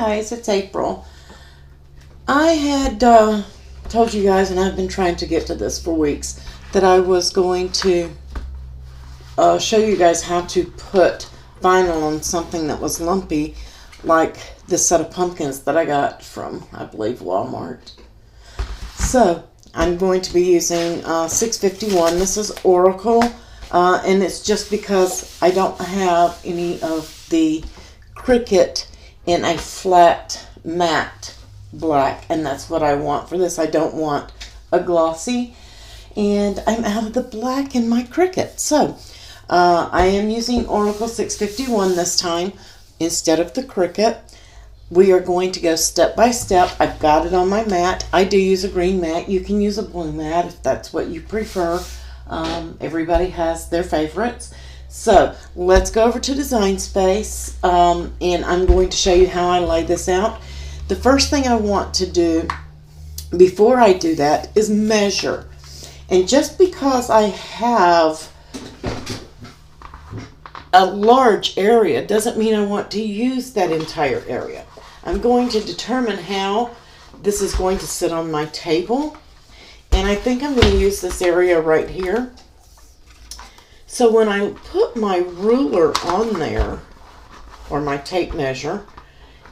guys, it's April. I had told you guys, and I've been trying to get to this for weeks, that I was going to show you guys how to put vinyl on something that was lumpy, like this set of pumpkins that I got from, I believe, Walmart. So I'm going to be using 651. This is Oracle, and it's just because I don't have any of the Cricut in a flat matte black, and that's what I want for this. I don't want a glossy, and I'm out of the black in my Cricut. So I am using Oracle 651 this time instead of the Cricut. We are going to go step by step. I've got it on my mat. I do use a green mat. You can use a blue mat if that's what you prefer. Everybody has their favorites. So let's go over to Design Space, and I'm going to show you how I lay this out. The first thing I want to do before I do that is measure. And just because I have a large area doesn't mean I want to use that entire area. I'm going to determine how this is going to sit on my table. And I think I'm going to use this area right here. So when I put my ruler on there, or my tape measure,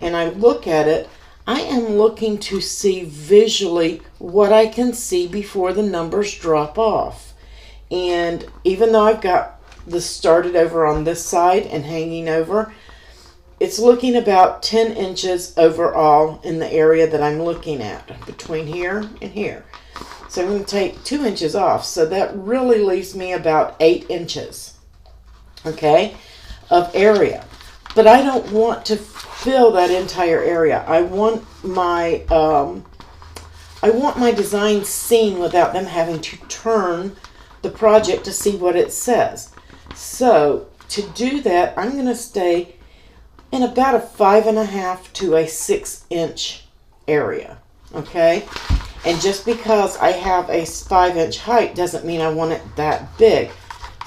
and I look at it, I am looking to see visually what I can see before the numbers drop off. And even though I've got this started over on this side and hanging over, it's looking about 10 inches overall in the area that I'm looking at, between here and here. So I'm going to take 2 inches off. So that really leaves me about 8 inches, okay, of area. But I don't want to fill that entire area. I want my design seen without them having to turn the project to see what it says. So to do that, I'm going to stay in about a 5.5 to a 6 inch area, okay? And just because I have a 5 inch height doesn't mean I want it that big.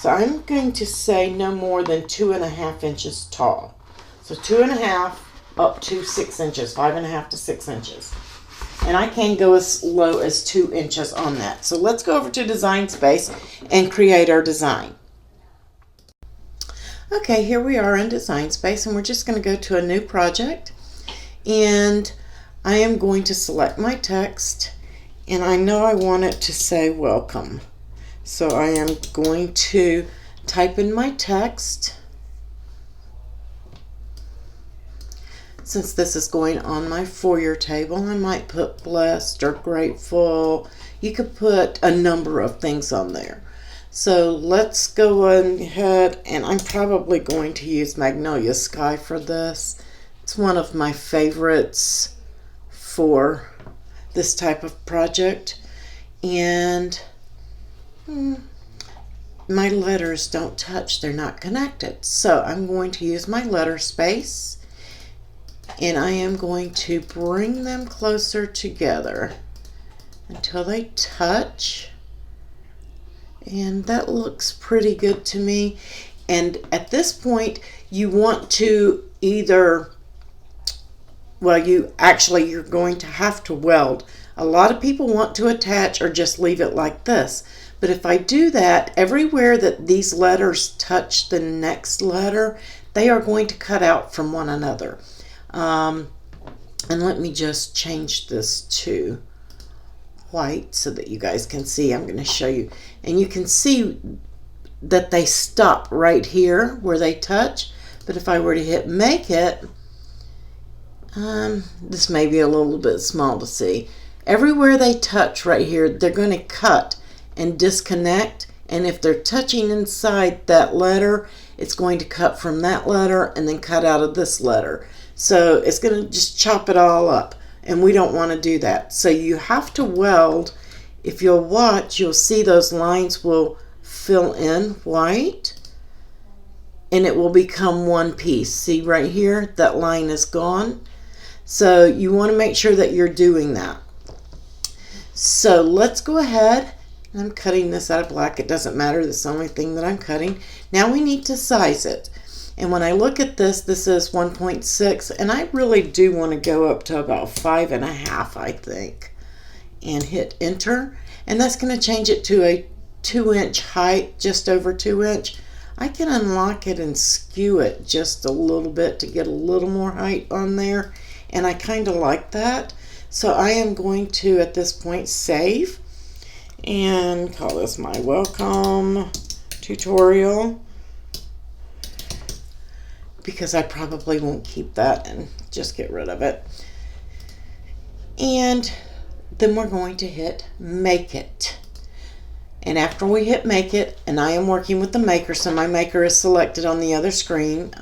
So I'm going to say no more than 2.5 inches tall. So 2.5 up to 6 inches, 5.5 to 6 inches. And I can go as low as 2 inches on that. So let's go over to Design Space and create our design. Okay, here we are in Design Space, and we're just going to go to a new project. And I am going to select my text, and I know I want it to say welcome. So I am going to type in my text. Since this is going on my foyer table, I might put blessed or grateful. You could put a number of things on there. So let's go ahead, and I'm probably going to use Magnolia Sky for this. It's one of my favorites for this type of project. And my letters don't touch, they're not connected. So I'm going to use my letter space, and I am going to bring them closer together until they touch. And that looks pretty good to me. And at this point, you want to either, well, you're going to have to weld. A lot of people want to attach or just leave it like this. But if I do that, everywhere that these letters touch the next letter, they are going to cut out from one another. And let me just change this to white so that you guys can see. I'm going to show you, and you can see that they stop right here where they touch. But if I were to hit make it, this may be a little bit small to see. Everywhere they touch right here, they're going to cut and disconnect, and if they're touching inside that letter, it's going to cut from that letter and then cut out of this letter. So it's going to just chop it all up. And we don't want to do that. So you have to weld. If you'll watch, you'll see those lines will fill in white, and it will become one piece. See right here, that line is gone. So you want to make sure that you're doing that. So let's go ahead. I'm cutting this out of black. It doesn't matter. That's the only thing that I'm cutting. Now we need to size it. And when I look at this, this is 1.6, and I really do want to go up to about 5.5, I think, and hit enter. And that's going to change it to a 2-inch height, just over 2 inch. I can unlock it and skew it just a little bit to get a little more height on there, and I kind of like that. So I am going to, at this point, save and call this my welcome tutorial, because I probably won't keep that and just get rid of it. And then we're going to hit make it. And after we hit make it, and I am working with the maker, so my maker is selected on the other screen.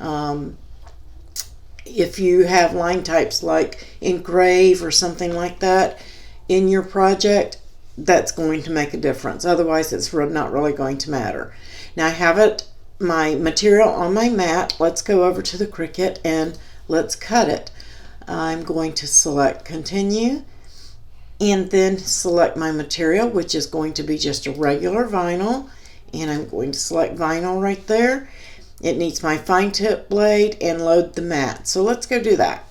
If you have line types like engrave or something like that in your project, that's going to make a difference. Otherwise, it's not really going to matter. Now I have my material on my mat. Let's go over to the Cricut and let's cut it. I'm going to select continue, and then select my material, which is going to be just a regular vinyl, and I'm going to select vinyl right there. It needs my fine tip blade and load the mat. So let's go do that.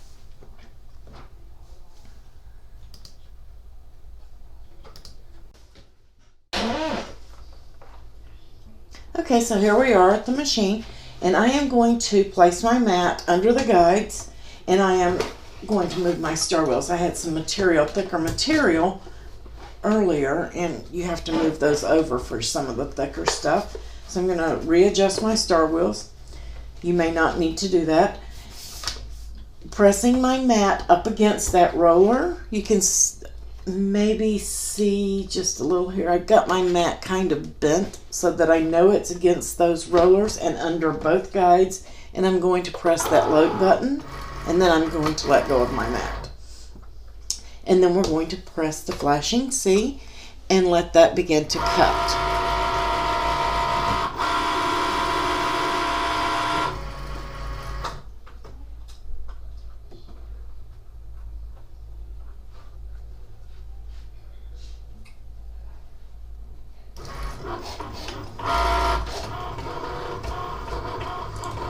Okay, so here we are at the machine, and I am going to place my mat under the guides, and I am going to move my star wheels. I had some material, thicker material earlier, and you have to move those over for some of the thicker stuff. So I'm going to readjust my star wheels. You may not need to do that. Pressing my mat up against that roller, you can maybe see just a little here. I've got my mat kind of bent so that I know it's against those rollers and under both guides, and I'm going to press that load button, and then I'm going to let go of my mat. And then we're going to press the flashing C and let that begin to cut.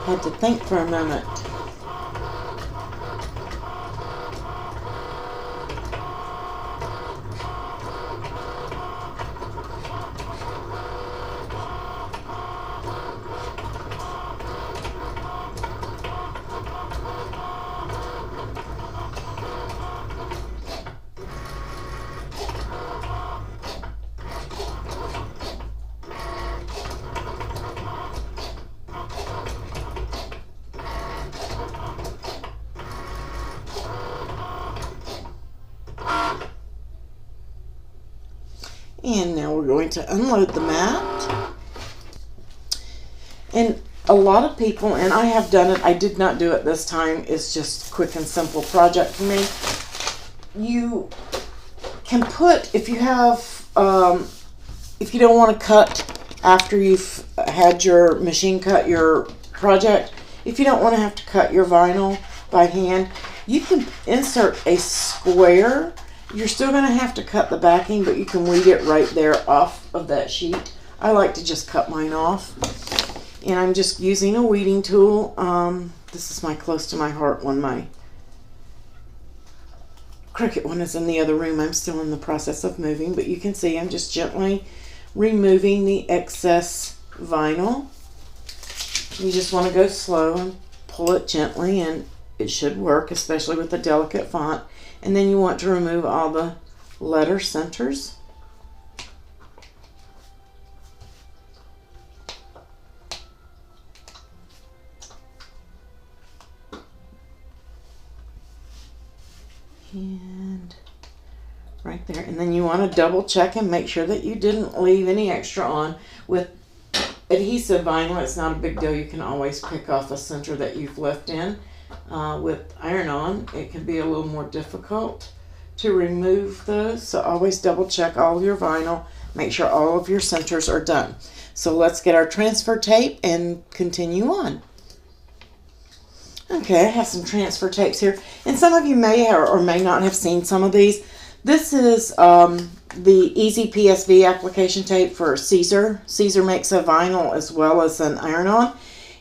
Had to think for a moment. And now we're going to unload the mat. And a lot of people, and I have done it, I did not do it this time, it's just a quick and simple project for me. You can put, if you have, if you don't want to cut after you've had your machine cut your project, if you don't want to have to cut your vinyl by hand, you can insert a square. You're still going to have to cut the backing, but you can weed it right there off of that sheet. I like to just cut mine off. And I'm just using a weeding tool. This is my close to my heart one. My Cricut one is in the other room. I'm still in the process of moving, but you can see I'm just gently removing the excess vinyl. You just want to go slow and pull it gently, and it should work, especially with the delicate font. And then you want to remove all the letter centers. And right there. And then you want to double check and make sure that you didn't leave any extra on. With adhesive vinyl, it's not a big deal. You can always pick off a center that you've left in. With iron-on, it can be a little more difficult to remove those, so always double check all your vinyl, make sure all of your centers are done. So let's get our transfer tape and continue on. Okay, I have some transfer tapes here, and some of you may or may not have seen some of these. This is the Easy PSV application tape for Caesar. Caesar makes a vinyl as well as an iron-on.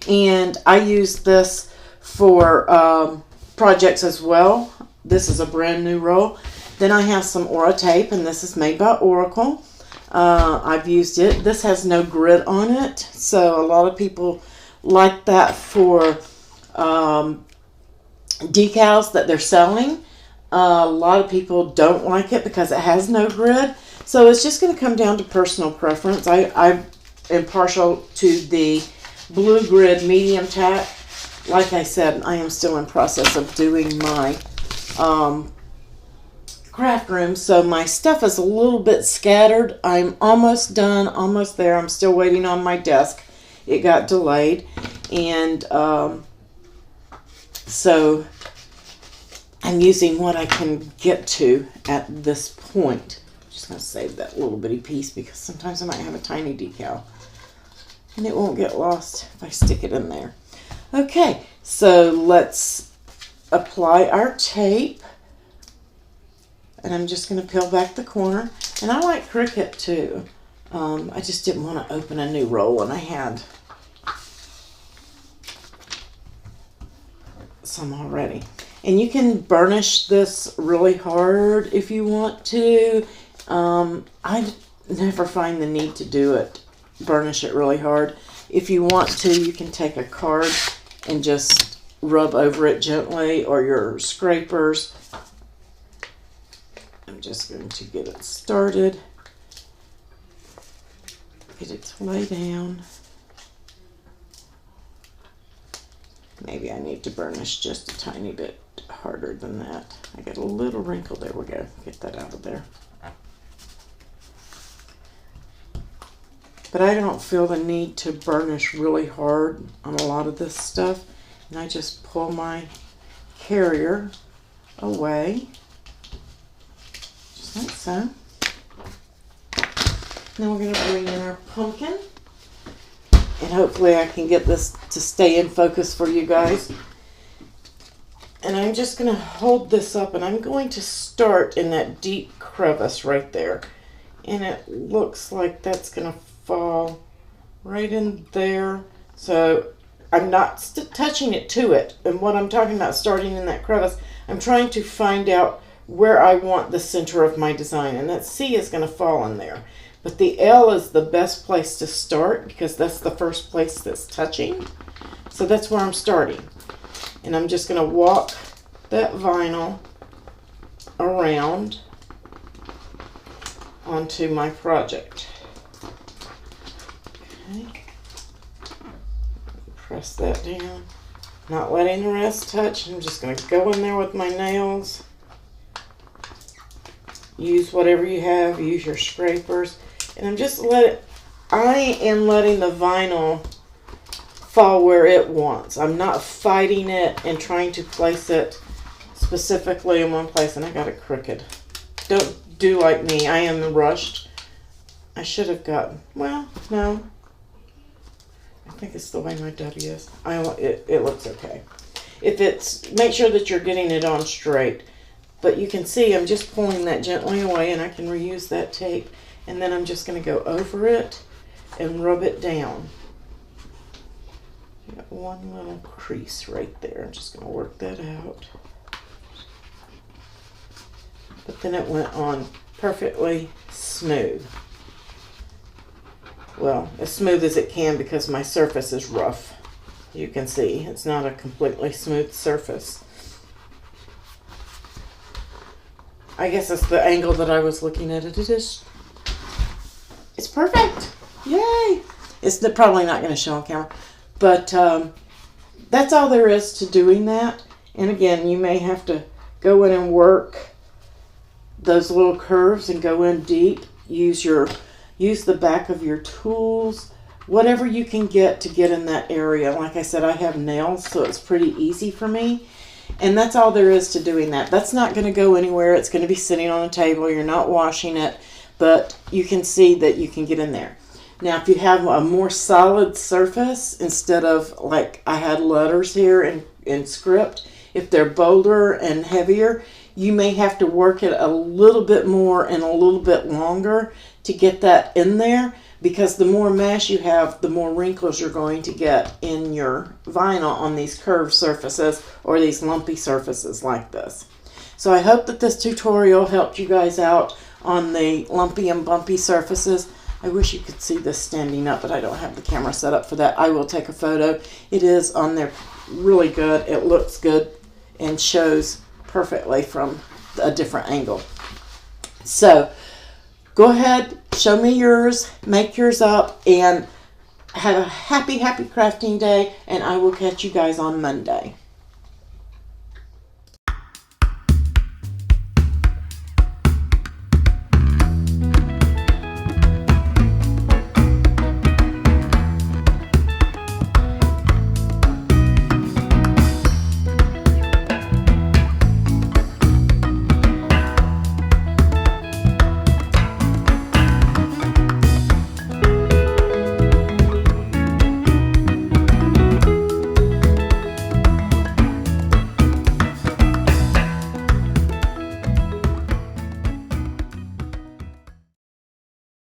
And I use this for projects as well. This is a brand new roll. Then I have some Aura tape, and this is made by Oracle. I've used it. This has no grid on it, so a lot of people like that for decals that they're selling. A lot of people don't like it because it has no grid. So it's just going to come down to personal preference. I am partial to the blue grid medium tack. Like I said, I am still in process of doing my craft room, so my stuff is a little bit scattered. I'm almost done, almost there. I'm still waiting on my desk. It got delayed, and so I'm using what I can get to at this point. I'm just going to save that little bitty piece because sometimes I might have a tiny decal and it won't get lost if I stick it in there. Okay, so let's apply our tape. And I'm just going to peel back the corner. And I like Cricut too. I just didn't want to open a new roll, and I had some already. And you can burnish this really hard if you want to. I never find the need to do it, burnish it really hard. If you want to, you can take a card and just rub over it gently, or your scrapers. I'm just going to get it started. Get it to lay down. Maybe I need to burnish just a tiny bit harder than that. I got a little wrinkle. There we go. Get that out of there. But I don't feel the need to burnish really hard on a lot of this stuff. And I just pull my carrier away. Just like so. Then we're going to bring in our pumpkin. And hopefully I can get this to stay in focus for you guys. And I'm just going to hold this up, and I'm going to start in that deep crevice right there. And it looks like that's going to fall right in there. So I'm not touching it to it. And what I'm talking about starting in that crevice, I'm trying to find out where I want the center of my design. And that C is going to fall in there. But the L is the best place to start because that's the first place that's touching. So that's where I'm starting. And I'm just going to walk that vinyl around onto my project. Okay. Press that down. Not letting the rest touch. I'm just going to go in there with my nails. Use whatever you have. Use your scrapers. And I'm just I am letting the vinyl fall where it wants. I'm not fighting it and trying to place it specifically in one place. And I got it crooked. Don't do like me. I am rushed. I should have gotten, well, no. I think it's the way my W is. It looks okay. If it's, make sure that you're getting it on straight. But you can see I'm just pulling that gently away, and I can reuse that tape. And then I'm just going to go over it and rub it down. Got one little crease right there. I'm just going to work that out. But then it went on perfectly smooth. Well, as smooth as it can because my surface is rough. You can see it's not a completely smooth surface. I guess that's the angle that I was looking at it. It's perfect. Yay! It's probably not going to show on camera. But that's all there is to doing that. And again, you may have to go in and work those little curves and go in deep. Use the back of your tools. Whatever you can get to get in that area. Like I said, I have nails, so it's pretty easy for me. And that's all there is to doing that. That's not going to go anywhere. It's going to be sitting on a table. You're not washing it. But you can see that you can get in there. Now, if you have a more solid surface, instead of like I had letters here in script, if they're bolder and heavier, you may have to work it a little bit more and a little bit longer to get that in there because the more mesh you have, the more wrinkles you're going to get in your vinyl on these curved surfaces or these lumpy surfaces like this. So I hope that this tutorial helped you guys out on the lumpy and bumpy surfaces. I wish you could see this standing up, but I don't have the camera set up for that. I will take a photo. It is on there really good. It looks good and shows perfectly from a different angle. So go ahead, show me yours, make yours up, and have a happy crafting day, and I will catch you guys on Monday.